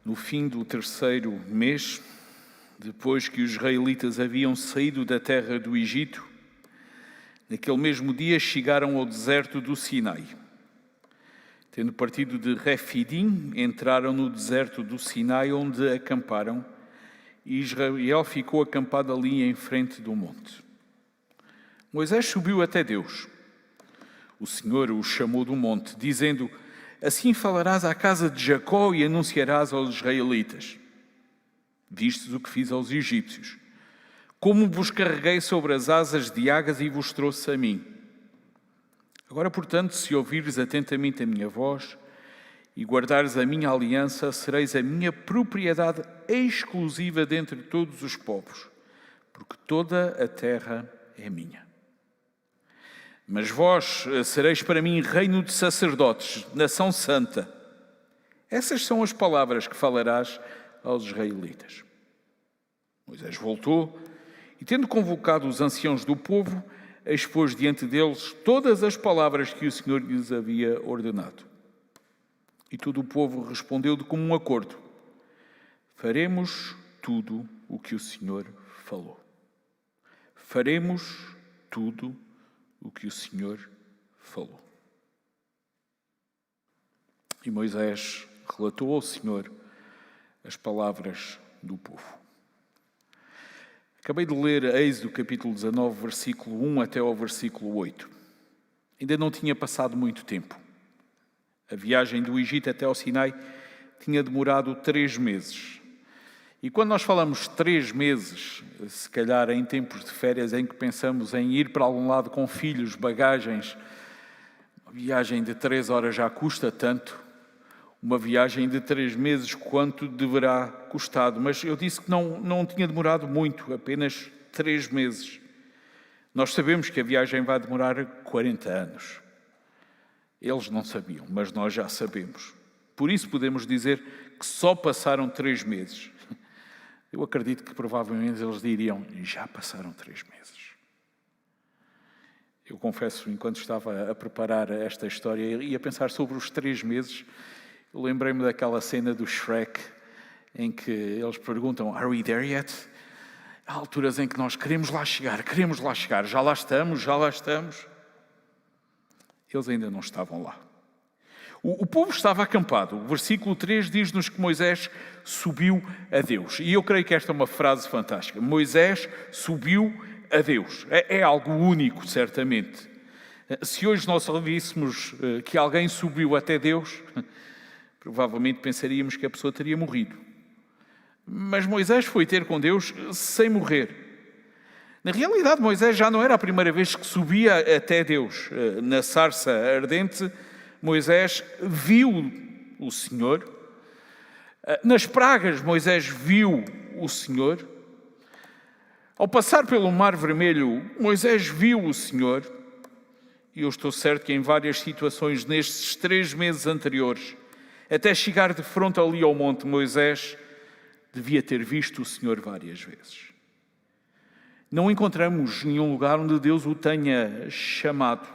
no fim do terceiro mês, depois que os israelitas haviam saído da terra do Egito, naquele mesmo dia chegaram ao deserto do Sinai. Tendo partido de Refidim, entraram no deserto do Sinai, onde acamparam, e Israel ficou acampado ali em frente do monte. Moisés subiu até Deus. O Senhor o chamou do monte, dizendo: assim falarás à casa de Jacó e anunciarás aos israelitas: vistes o que fiz aos egípcios, como vos carreguei sobre as asas de águias e vos trouxe a mim. Agora, portanto, se ouvires atentamente a minha voz e guardares a minha aliança, sereis a minha propriedade exclusiva dentre todos os povos, porque toda a terra é minha. Mas vós sereis para mim reino de sacerdotes, nação santa. Essas são as palavras que falarás aos israelitas. Moisés voltou e, tendo convocado os anciãos do povo, expôs diante deles todas as palavras que o Senhor lhes havia ordenado. E todo o povo respondeu de comum acordo: faremos tudo o que o Senhor falou. Faremos tudo o que o Senhor falou. E Moisés relatou ao Senhor as palavras do povo. Acabei de ler Êxodo capítulo 19, versículo 1 até ao versículo 8. Ainda não tinha passado muito tempo. A viagem do Egito até ao Sinai tinha demorado 3 meses. E quando nós falamos 3 meses, se calhar em tempos de férias em que pensamos em ir para algum lado com filhos, bagagens, uma viagem de 3 horas já custa tanto, uma viagem de 3 meses quanto deverá custado. Mas eu disse que não tinha demorado muito, apenas 3 meses. Nós sabemos que a viagem vai demorar 40 anos. Eles não sabiam, mas nós já sabemos. Por isso podemos dizer que só passaram 3 meses. Eu acredito que provavelmente eles diriam: já passaram 3 meses. Eu confesso, enquanto estava a preparar esta história e a pensar sobre os 3 meses, eu lembrei-me daquela cena do Shrek, em que eles perguntam: are we there yet? Há alturas em que nós queremos lá chegar, já lá estamos. Eles ainda não estavam lá. O povo estava acampado. O versículo 3 diz-nos que Moisés subiu a Deus. E eu creio que esta é uma frase fantástica. Moisés subiu a Deus. É algo único, certamente. Se hoje nós ouvíssemos que alguém subiu até Deus, provavelmente pensaríamos que a pessoa teria morrido. Mas Moisés foi ter com Deus sem morrer. Na realidade, Moisés já não era a primeira vez que subia até Deus. Na sarça ardente, Moisés viu o Senhor. Nas pragas, Moisés viu o Senhor. Ao passar pelo Mar Vermelho, Moisés viu o Senhor. E eu estou certo que em várias situações nestes 3 meses anteriores, até chegar de frente ali ao monte, Moisés devia ter visto o Senhor várias vezes. Não encontramos nenhum lugar onde Deus o tenha chamado.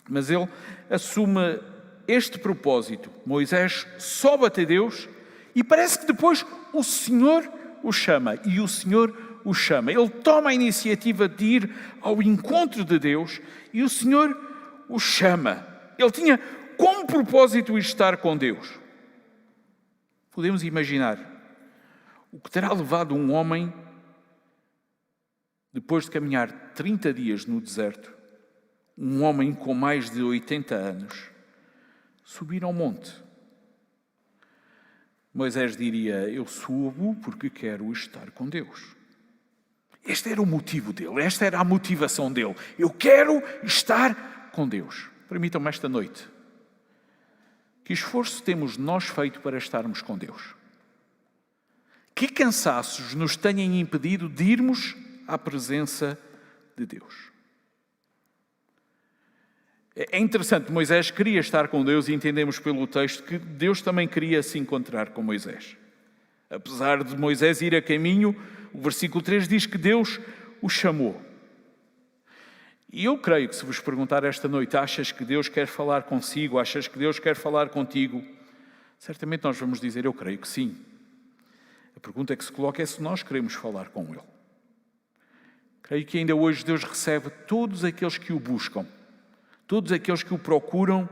Mas ele assume este propósito. Moisés sobe até Deus e parece que depois o Senhor o chama. E o Senhor o chama. Ele toma a iniciativa de ir ao encontro de Deus e o Senhor o chama. Ele tinha como propósito estar com Deus. Podemos imaginar o que terá levado um homem, depois de caminhar 30 dias no deserto, um homem com mais de 80 anos, subir ao monte. Moisés diria: eu subo porque quero estar com Deus. Este era o motivo dele, esta era a motivação dele. Eu quero estar com Deus. Permitam-me esta noite: que esforço temos nós feito para estarmos com Deus? Que cansaços nos tenham impedido de irmos à presença de Deus? É interessante, Moisés queria estar com Deus e entendemos pelo texto que Deus também queria se encontrar com Moisés. Apesar de Moisés ir a caminho, o versículo 3 diz que Deus o chamou. E eu creio que se vos perguntar esta noite: achas que Deus quer falar consigo? Achas que Deus quer falar contigo? Certamente nós vamos dizer, eu creio que sim. A pergunta que se coloca é se nós queremos falar com Ele. Creio que ainda hoje Deus recebe todos aqueles que o buscam, todos aqueles que o procuram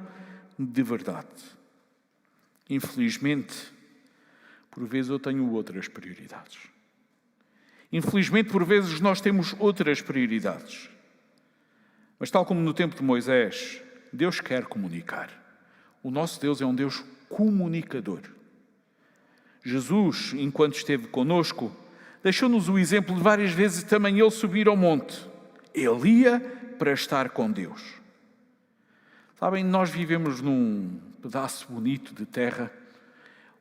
de verdade. Infelizmente, por vezes eu tenho outras prioridades. Infelizmente, por vezes nós temos outras prioridades. Mas tal como no tempo de Moisés, Deus quer comunicar. O nosso Deus é um Deus comunicador. Jesus, enquanto esteve conosco, deixou-nos o exemplo de várias vezes também ele subir ao monte. Ele ia para estar com Deus. Sabem, nós vivemos num pedaço bonito de terra,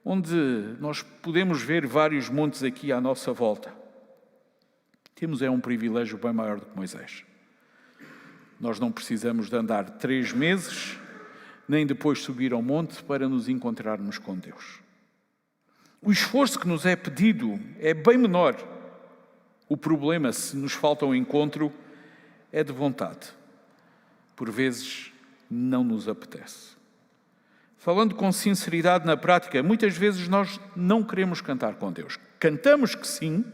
onde nós podemos ver vários montes aqui à nossa volta. Temos um privilégio bem maior do que Moisés. Nós não precisamos de andar 3 meses, nem depois subir ao monte para nos encontrarmos com Deus. O esforço que nos é pedido é bem menor. O problema, se nos falta um encontro, é de vontade. Por vezes, não nos apetece. Falando com sinceridade na prática, muitas vezes nós não queremos cantar com Deus. Cantamos que sim,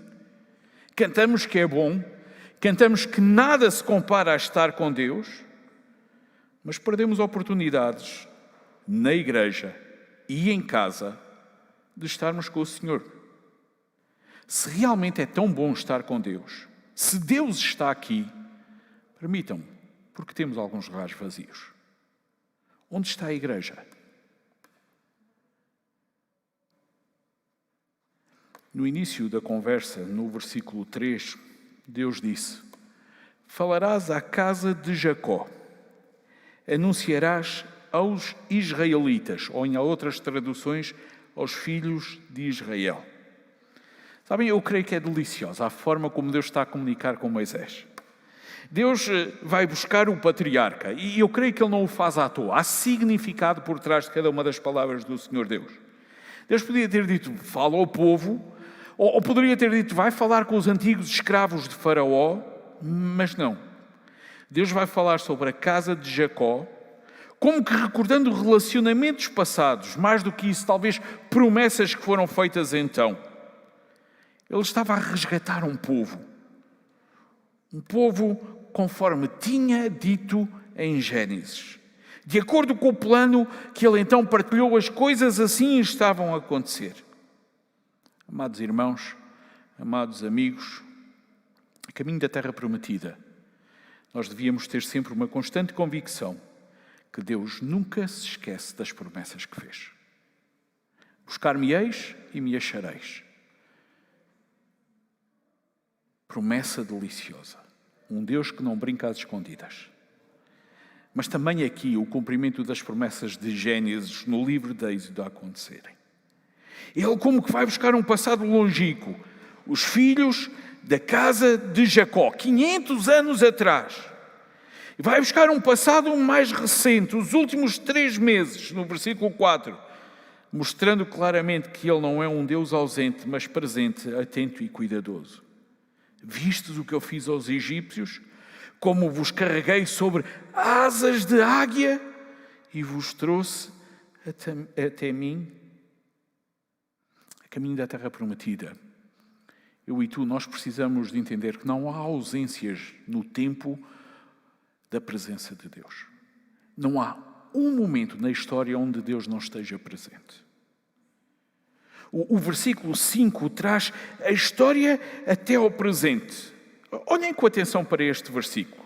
cantamos que é bom, cantamos que nada se compara a estar com Deus, mas perdemos oportunidades na igreja e em casa de estarmos com o Senhor. Se realmente é tão bom estar com Deus, se Deus está aqui, permitam-me, porque temos alguns lugares vazios. Onde está a igreja? No início da conversa, no versículo 3, Deus disse: falarás à casa de Jacó, anunciarás aos israelitas, ou em outras traduções, aos filhos de Israel. Sabem, eu creio que é deliciosa a forma como Deus está a comunicar com Moisés. Deus vai buscar o patriarca, e eu creio que Ele não o faz à toa. Há significado por trás de cada uma das palavras do Senhor Deus. Deus podia ter dito, fala ao povo, ou poderia ter dito, vai falar com os antigos escravos de Faraó, mas não. Deus vai falar sobre a casa de Jacó, como que recordando relacionamentos passados, mais do que isso, talvez promessas que foram feitas então. Ele estava a resgatar um povo conforme tinha dito em Gênesis. De acordo com o plano que ele então partilhou, as coisas assim estavam a acontecer. Amados irmãos, amados amigos, a caminho da terra prometida, nós devíamos ter sempre uma constante convicção que Deus nunca se esquece das promessas que fez. Buscar-me-eis e me achareis. Promessa deliciosa. Um Deus que não brinca às escondidas. Mas também aqui o cumprimento das promessas de Gênesis no livro de Êxodo a acontecerem. Ele como que vai buscar um passado longínquo. Os filhos da casa de Jacó, 500 anos atrás. Vai buscar um passado mais recente, os últimos 3 meses, no versículo 4, mostrando claramente que Ele não é um Deus ausente, mas presente, atento e cuidadoso. Vistes o que eu fiz aos egípcios, como vos carreguei sobre asas de águia e vos trouxe até mim, a caminho da terra prometida. Eu e tu, nós precisamos de entender que não há ausências no tempo da presença de Deus. Não há um momento na história onde Deus não esteja presente. O versículo 5 traz a história até ao presente. Olhem com atenção para este versículo.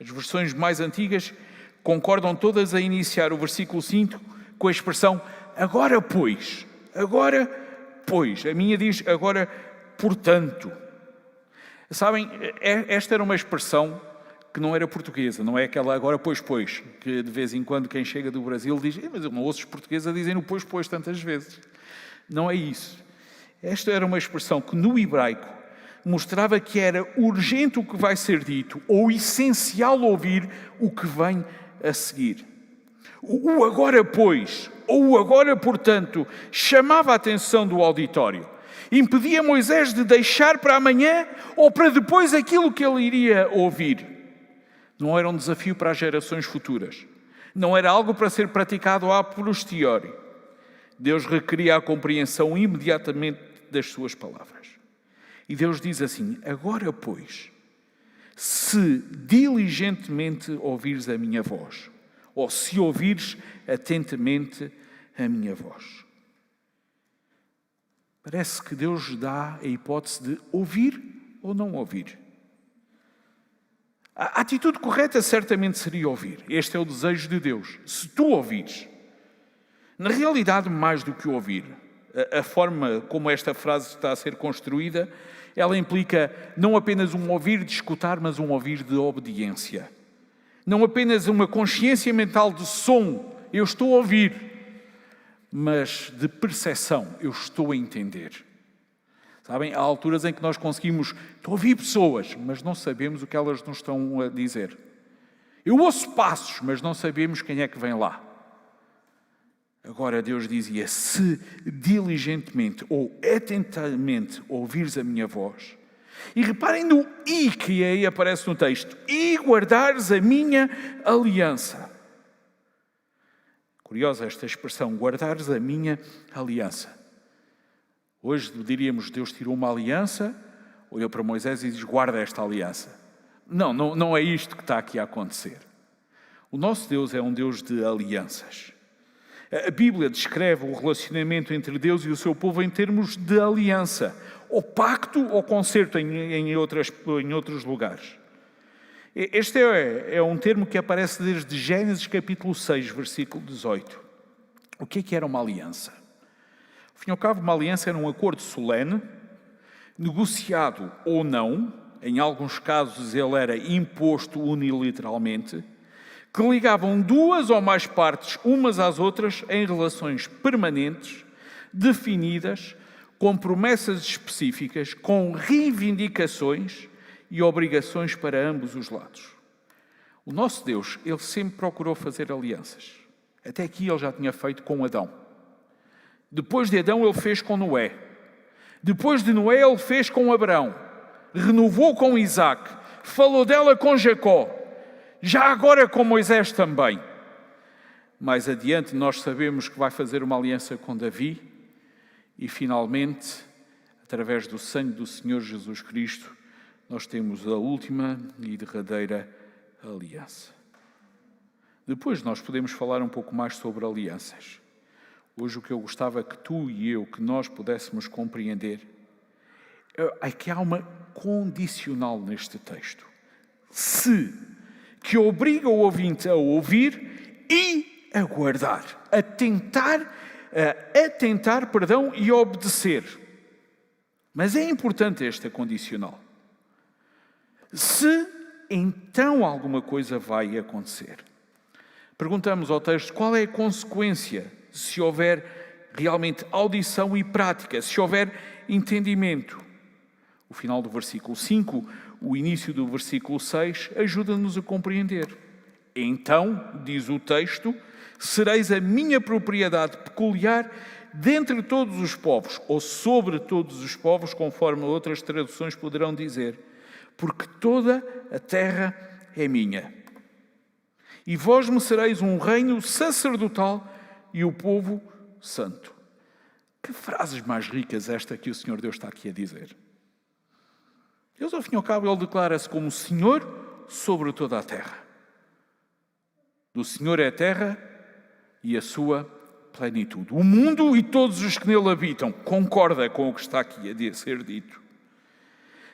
As versões mais antigas concordam todas a iniciar o versículo 5 com a expressão agora pois. Agora pois. A minha diz agora portanto. Sabem, esta era uma expressão que não era portuguesa, não é aquela agora pois, que de vez em quando quem chega do Brasil diz, mas eu não ouço os portugueses a dizem o pois tantas vezes. Não é isso. Esta era uma expressão que no hebraico mostrava que era urgente o que vai ser dito, ou essencial ouvir o que vem a seguir. O agora pois, ou o agora portanto, chamava a atenção do auditório. Impedia Moisés de deixar para amanhã ou para depois aquilo que ele iria ouvir. Não era um desafio para as gerações futuras. Não era algo para ser praticado a posteriori. Deus requeria a compreensão imediatamente das suas palavras. E Deus diz assim: agora, pois, se diligentemente ouvires a minha voz, ou se ouvires atentamente a minha voz. Parece que Deus dá a hipótese de ouvir ou não ouvir. A atitude correta certamente seria ouvir. Este é o desejo de Deus. Se tu ouvires, na realidade, mais do que ouvir, a forma como esta frase está a ser construída, ela implica não apenas um ouvir de escutar, mas um ouvir de obediência. Não apenas uma consciência mental de som, eu estou a ouvir, mas de percepção, eu estou a entender. Sabem, há alturas em que nós conseguimos ouvir pessoas, mas não sabemos o que elas nos estão a dizer. Eu ouço passos, mas não sabemos quem é que vem lá. Agora Deus dizia: se diligentemente ou atentamente ouvires a minha voz, e reparem no "e" que aí aparece no texto, e guardares a minha aliança. Curiosa esta expressão, guardares a minha aliança. Hoje diríamos: Deus tirou uma aliança, olhou para Moisés e diz: guarda esta aliança. Não é isto que está aqui a acontecer. O nosso Deus é um Deus de alianças. A Bíblia descreve o relacionamento entre Deus e o seu povo em termos de aliança, ou pacto ou concerto em outros lugares. Este é um termo que aparece desde Gênesis capítulo 6, versículo 18. O que era uma aliança? Ao fim e ao cabo, uma aliança era um acordo solene, negociado ou não, em alguns casos ele era imposto unilateralmente, que ligavam duas ou mais partes umas às outras em relações permanentes, definidas, com promessas específicas, com reivindicações e obrigações para ambos os lados. O nosso Deus, ele sempre procurou fazer alianças. Até aqui ele já tinha feito com Adão. Depois de Adão, ele fez com Noé. Depois de Noé, ele fez com Abraão. Renovou com Isaac. Falou dela com Jacó. Já agora com Moisés também. Mais adiante nós sabemos que vai fazer uma aliança com Davi e finalmente, através do sangue do Senhor Jesus Cristo, nós temos a última e derradeira aliança. Depois nós podemos falar um pouco mais sobre alianças. Hoje o que eu gostava que tu e eu, que nós pudéssemos compreender, é que há uma condicional neste texto. Se, que obriga o ouvinte a ouvir e a guardar, a atentar e a obedecer. Mas é importante esta condicional. Se, então alguma coisa vai acontecer. Perguntamos ao texto qual é a consequência se houver realmente audição e prática, se houver entendimento. O final do versículo 5, o início do versículo 6, ajuda-nos a compreender. Então, diz o texto, sereis a minha propriedade peculiar dentre todos os povos, ou sobre todos os povos, conforme outras traduções poderão dizer, porque toda a terra é minha. E vós me sereis um reino sacerdotal e o povo santo. Que frases mais ricas esta que o Senhor Deus está aqui a dizer. Deus, ao fim e ao cabo, ele declara-se como Senhor sobre toda a terra. Do Senhor é a terra e a sua plenitude. O mundo e todos os que nele habitam concorda com o que está aqui a ser dito.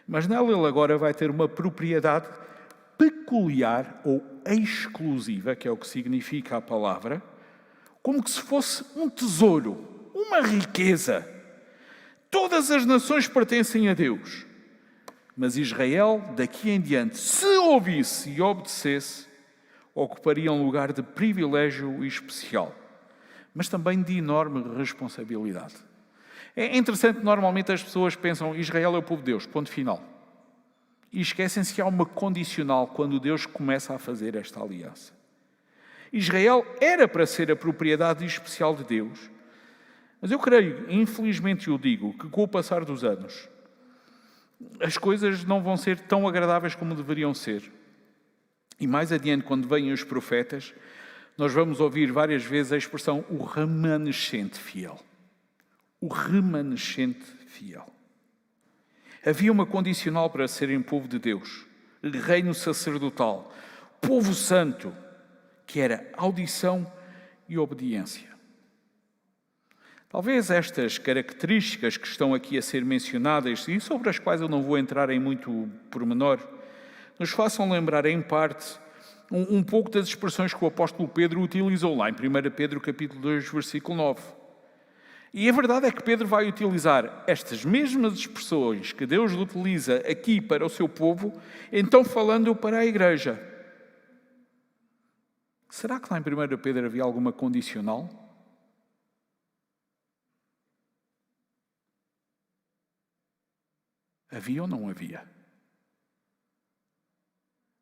Mas nela ele agora vai ter uma propriedade peculiar ou exclusiva, que é o que significa a palavra, como que se fosse um tesouro, uma riqueza. Todas as nações pertencem a Deus. Mas Israel, daqui em diante, se ouvisse e obedecesse, ocuparia um lugar de privilégio especial, mas também de enorme responsabilidade. É interessante, normalmente as pessoas pensam Israel é o povo de Deus, ponto final. E esquecem-se que há uma condicional quando Deus começa a fazer esta aliança. Israel era para ser a propriedade especial de Deus, mas eu creio, infelizmente eu digo, que com o passar dos anos, as coisas não vão ser tão agradáveis como deveriam ser. E mais adiante, quando vêm os profetas, nós vamos ouvir várias vezes a expressão o remanescente fiel. O remanescente fiel. Havia uma condicional para serem povo de Deus, reino sacerdotal, povo santo, que era audição e obediência. Talvez estas características que estão aqui a ser mencionadas, e sobre as quais eu não vou entrar em muito pormenor, nos façam lembrar em parte um pouco das expressões que o apóstolo Pedro utilizou lá em 1 Pedro capítulo 2, versículo 9. E a verdade é que Pedro vai utilizar estas mesmas expressões que Deus utiliza aqui para o seu povo, então falando para a igreja. Será que lá em 1 Pedro havia alguma condicional? Havia ou não havia?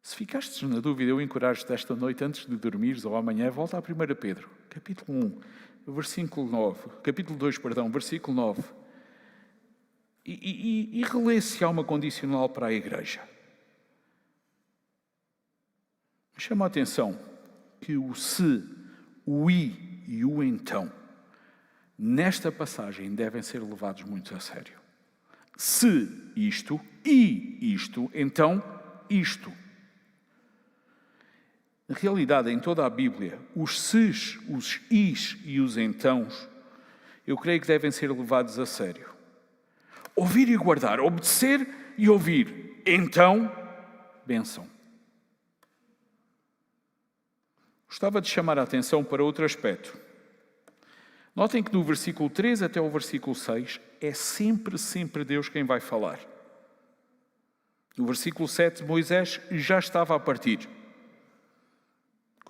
Se ficastes na dúvida, eu encorajo-te esta noite, antes de dormires ou amanhã, volta a 1 Pedro, capítulo 1, versículo 9, capítulo 2, versículo 9, e relê se há uma condicional para a igreja. Chama a atenção que o se, o e o então, nesta passagem devem ser levados muito a sério. Se isto, e isto, então isto. Na realidade, em toda a Bíblia, os ses, os is e os entãos, eu creio que devem ser levados a sério. Ouvir e guardar, obedecer e ouvir. Então, bênção. Gostava de chamar a atenção para outro aspecto. Notem que do versículo 3 até o versículo 6 é sempre Deus quem vai falar. No versículo 7, Moisés já estava a partir.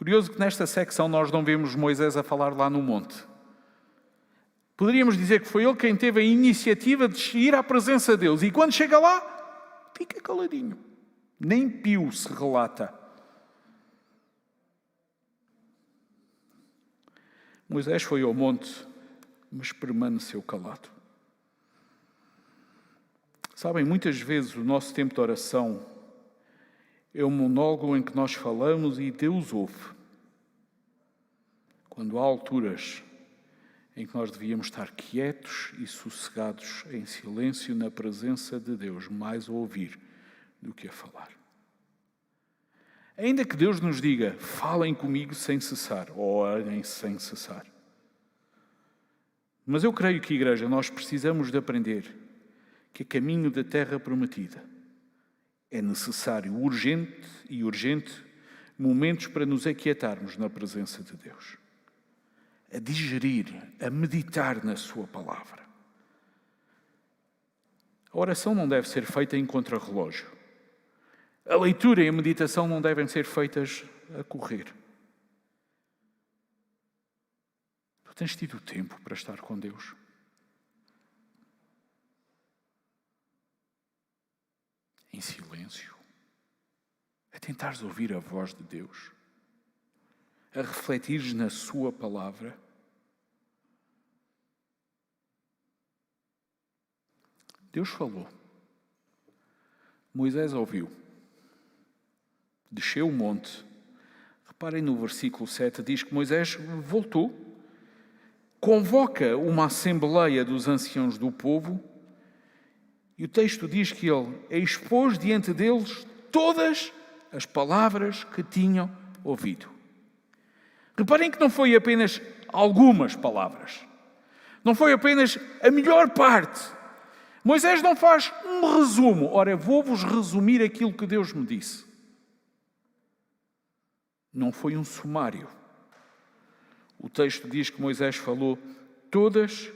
Curioso que nesta secção nós não vemos Moisés a falar lá no monte. Poderíamos dizer que foi ele quem teve a iniciativa de ir à presença de Deus. E quando chega lá, fica caladinho. Nem pio se relata. Moisés foi ao monte, mas permaneceu calado. Sabem, muitas vezes o nosso tempo de oração é um monólogo em que nós falamos e Deus ouve. Quando há alturas em que nós devíamos estar quietos e sossegados em silêncio na presença de Deus, mais a ouvir do que a falar. Ainda que Deus nos diga, falem comigo sem cessar, ou orem sem cessar. Mas eu creio que, igreja, nós precisamos de aprender que a caminho da terra prometida é necessário, urgente, momentos para nos aquietarmos na presença de Deus. A digerir, a meditar na sua palavra. A oração não deve ser feita em contrarrelógio. A leitura e a meditação não devem ser feitas a correr. Tu tens tido tempo para estar com Deus? Em silêncio? A tentares ouvir a voz de Deus? A refletires na sua palavra? Deus falou. Moisés ouviu. Desceu o monte. Reparem no versículo 7, diz que Moisés voltou, convoca uma assembleia dos anciãos do povo e o texto diz que ele expôs diante deles todas as palavras que tinham ouvido. Reparem que não foi apenas algumas palavras, não foi apenas a melhor parte. Moisés não faz um resumo. Ora, vou-vos resumir aquilo que Deus me disse. Não foi um sumário. O texto diz que Moisés falou todas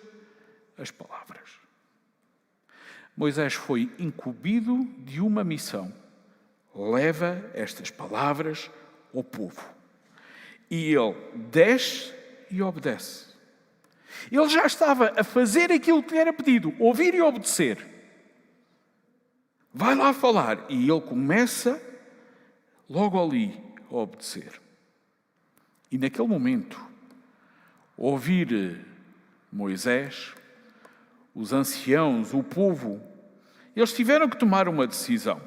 as palavras. Moisés foi incumbido de uma missão. Leva estas palavras ao povo. E ele desce e obedece. Ele já estava a fazer aquilo que lhe era pedido, ouvir e obedecer. Vai lá falar e ele começa logo ali a obedecer. E naquele momento, ouvir Moisés, os anciãos, o povo, eles tiveram que tomar uma decisão.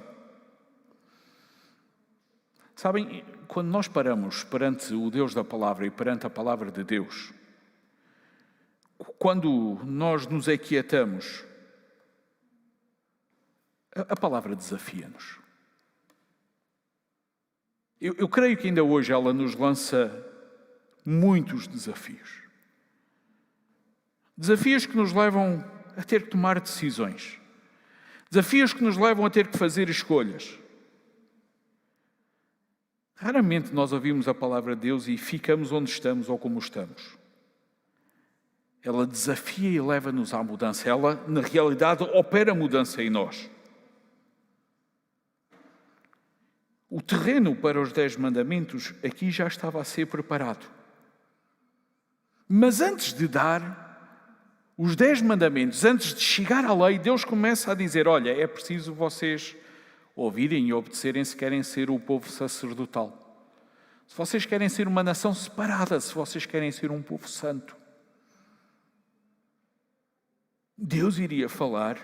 Sabem, quando nós paramos perante o Deus da palavra e perante a palavra de Deus, quando nós nos aquietamos, a palavra desafia-nos. Eu creio que ainda hoje ela nos lança muitos desafios. Desafios que nos levam a ter que tomar decisões. Desafios que nos levam a ter que fazer escolhas. Raramente nós ouvimos a palavra de Deus e ficamos onde estamos ou como estamos. Ela desafia e leva-nos à mudança. Ela, na realidade, opera mudança em nós. O terreno para os 10 mandamentos aqui já estava a ser preparado. Mas antes de dar os 10 mandamentos, antes de chegar à lei, Deus começa a dizer, olha, é preciso vocês ouvirem e obedecerem se querem ser o povo sacerdotal. Se vocês querem ser uma nação separada, se vocês querem ser um povo santo. Deus iria falar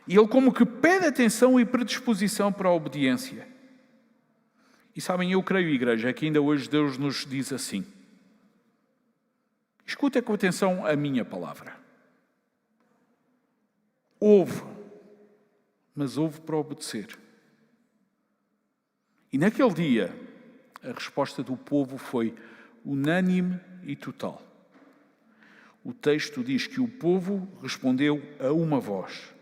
e Ele como que pede atenção e predisposição para a obediência. E sabem, eu creio, igreja, que ainda hoje Deus nos diz assim. Escuta com atenção a minha palavra. Ouve, mas ouve para obedecer. E naquele dia, a resposta do povo foi unânime e total. O texto diz que o povo respondeu a uma voz.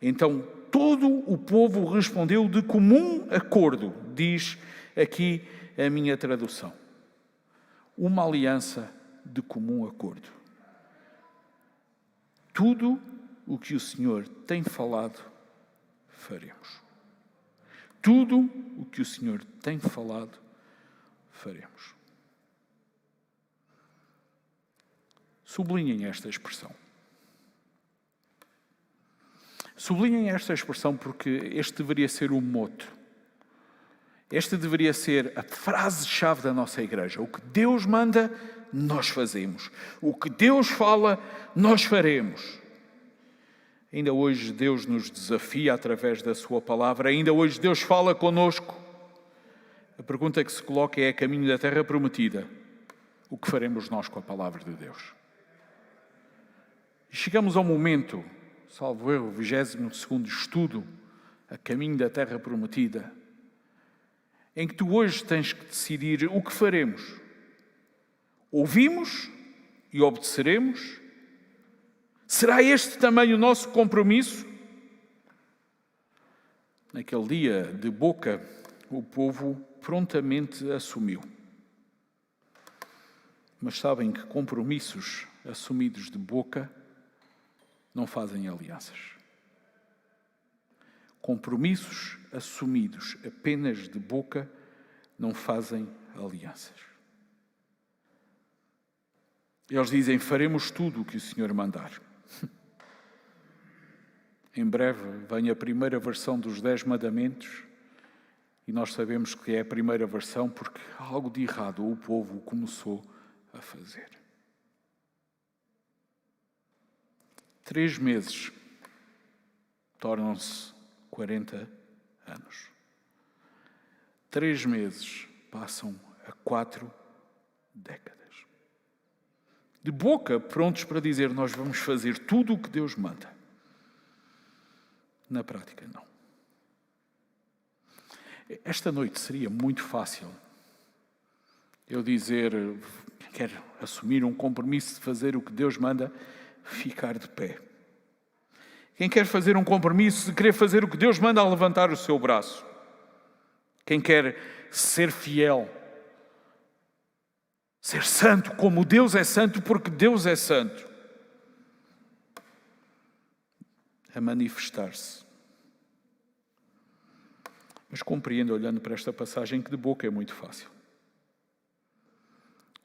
Então, todo o povo respondeu de comum acordo, diz aqui a minha tradução. Uma aliança de comum acordo. Tudo o que o Senhor tem falado, faremos. Tudo o que o Senhor tem falado, faremos. Sublinhem esta expressão. Sublinhem esta expressão porque este deveria ser o moto. Esta deveria ser a frase-chave da nossa igreja. O que Deus manda, nós fazemos. O que Deus fala, nós faremos. Ainda hoje Deus nos desafia através da sua palavra. Ainda hoje Deus fala conosco. A pergunta que se coloca é a caminho da terra prometida. O que faremos nós com a palavra de Deus? E chegamos ao momento, salvo erro, 22º estudo, a caminho da terra prometida, em que tu hoje tens que decidir o que faremos. Ouvimos e obedeceremos? Será este também o nosso compromisso? Naquele dia de boca, o povo prontamente assumiu. Mas sabem que compromissos assumidos de boca não fazem alianças. Compromissos assumidos apenas de boca não fazem alianças. Eles dizem, faremos tudo o que o Senhor mandar. Em breve vem a primeira versão dos 10 mandamentos e nós sabemos que é a primeira versão porque algo de errado o povo começou a fazer. 3 meses tornam-se 40 anos. 3 meses passam a 4 décadas. De boca, prontos para dizer, nós vamos fazer tudo o que Deus manda. Na prática, não. Esta noite seria muito fácil eu dizer, quero assumir um compromisso de fazer o que Deus manda, ficar de pé. Quem quer fazer um compromisso de querer fazer o que Deus manda, a levantar o seu braço. Quem quer ser fiel, ser santo como Deus é santo, porque Deus é santo, a manifestar-se. Mas compreendo, olhando para esta passagem, que de boca é muito fácil.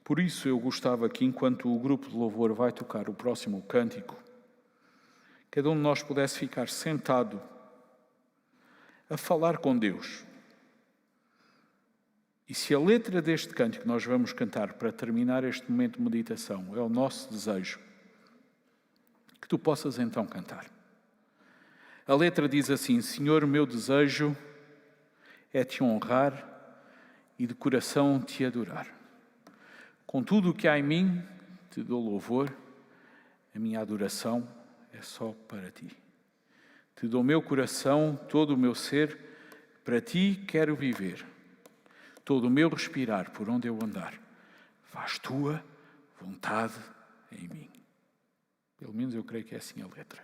Por isso eu gostava que, enquanto o grupo de louvor vai tocar o próximo cântico, cada um de nós pudesse ficar sentado a falar com Deus. E se a letra deste cântico que nós vamos cantar para terminar este momento de meditação é o nosso desejo, que tu possas então cantar. A letra diz assim, Senhor, meu desejo é te honrar e de coração te adorar. Com tudo o que há em mim, te dou louvor, a minha adoração é só para ti. Te dou meu coração, todo o meu ser, para ti quero viver. Todo o meu respirar, por onde eu andar, faz tua vontade em mim. Pelo menos eu creio que é assim a letra.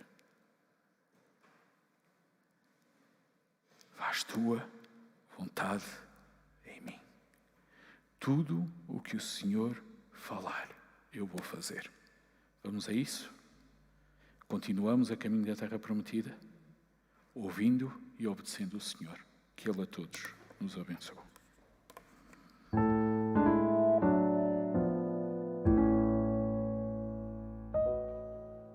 Faz tua vontade em mim. Tudo o que o Senhor falar, eu vou fazer. Vamos a isso? Continuamos a caminho da terra prometida, ouvindo e obedecendo o Senhor. Que Ele a todos nos abençoe.